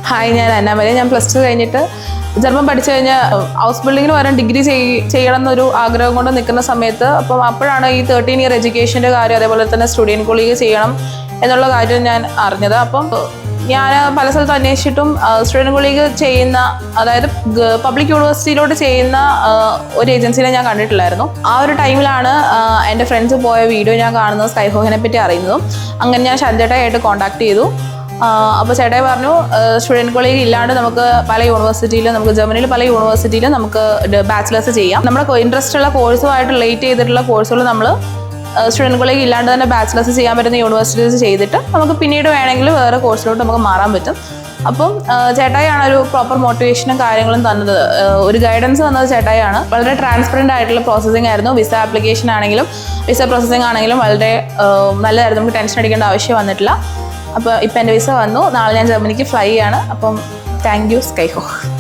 Hi, ഞാൻ അന്നാമല. ഞാൻ +2 കഴിഞ്ഞിട്ട് ജർമ്മൻ പഠിച്ചു കഴിഞ്ഞാൽ ഹൗസ് ബിൽഡിങ്ങിന് പകരം ഡിഗ്രി ചെയ്യണം എന്നൊരു ആഗ്രഹം കൊണ്ട് നിൽക്കുന്ന സമയത്ത് അപ്പോഴാണ് ഈ 13 ഇയർ എഡ്യൂക്കേഷൻ്റെ കാര്യം, അതേപോലെ തന്നെ സ്റ്റുഡൻറ്റ് കോളേജ് ചെയ്യണം എന്നുള്ള കാര്യം ഞാൻ അറിഞ്ഞത്. അപ്പം ഞാൻ പല സ്ഥലത്തും അന്വേഷിച്ചിട്ടും സ്റ്റുഡൻറ്റ് കോളേജ് ചെയ്യുന്ന, അതായത് പബ്ലിക് യൂണിവേഴ്സിറ്റിയിലോട്ട് ചെയ്യുന്ന ഒരു ഏജൻസിനെ ഞാൻ കണ്ടിട്ടില്ലായിരുന്നു. ആ ഒരു ടൈമിലാണ് എൻ്റെ ഫ്രണ്ട്സ് പോയ വീഡിയോ ഞാൻ കാണുന്നത്, സ്കൈഹോക്കിനെ പറ്റി അറിയുന്നതും. അങ്ങനെ ഞാൻ ഷാൻചേട്ടനായിട്ട് കോൺടാക്ട് ചെയ്തു. അപ്പോൾ ചേട്ടായി പറഞ്ഞു സ്റ്റുഡൻറ്റ് കോളേജ് ഇല്ലാണ്ട് നമുക്ക് പല യൂണിവേഴ്സിറ്റിയിലും, നമുക്ക് ജർമ്മനിയിൽ പല യൂണിവേഴ്സിറ്റിയിലും നമുക്ക് ബാച്ചിലേഴ്സ് ചെയ്യാം. നമ്മുടെ ഇൻട്രസ്റ്റ് ഉള്ള കോഴ്സുമായിട്ട് റിലേറ്റ് ചെയ്തിട്ടുള്ള കോഴ്സുകൾ നമ്മൾ സ്റ്റുഡൻറ്റ് കോളേജ് ഇല്ലാണ്ട് തന്നെ ബാച്ചിലേഴ്സ് ചെയ്യാൻ പറ്റുന്ന യൂണിവേഴ്സിറ്റീസ് ചെയ്തിട്ട് നമുക്ക് പിന്നീട് വേണമെങ്കിൽ വേറെ കോഴ്സിലോട്ട് നമുക്ക് മാറാൻ പറ്റും. അപ്പം ചേട്ടായിയാണ് ഒരു പ്രോപ്പർ മോട്ടിവേഷനും കാര്യങ്ങളും തന്നത്, ഒരു ഗൈഡൻസ് തന്നത് ചേട്ടായിയാണ്. വളരെ ട്രാൻസ്പെറൻ്റ് ആയിട്ടുള്ള പ്രോസസ്സിംഗ് ആയിരുന്നു. വിസ ആപ്ലിക്കേഷൻ ആണെങ്കിലും വിസ പ്രോസസ്സിംഗ് ആണെങ്കിലും വളരെ നല്ലതായിരുന്നു. നമുക്ക് ടെൻഷൻ അടിക്കേണ്ട ആവശ്യം വന്നിട്ടില്ല. അപ്പോൾ ഇപ്പം എൻ്റെ വിസ വന്നു. നാളെ ഞാൻ ജർമ്മനിക്ക് ഫ്ലൈ ആണ്. അപ്പം താങ്ക് യു സ്കൈഹോ.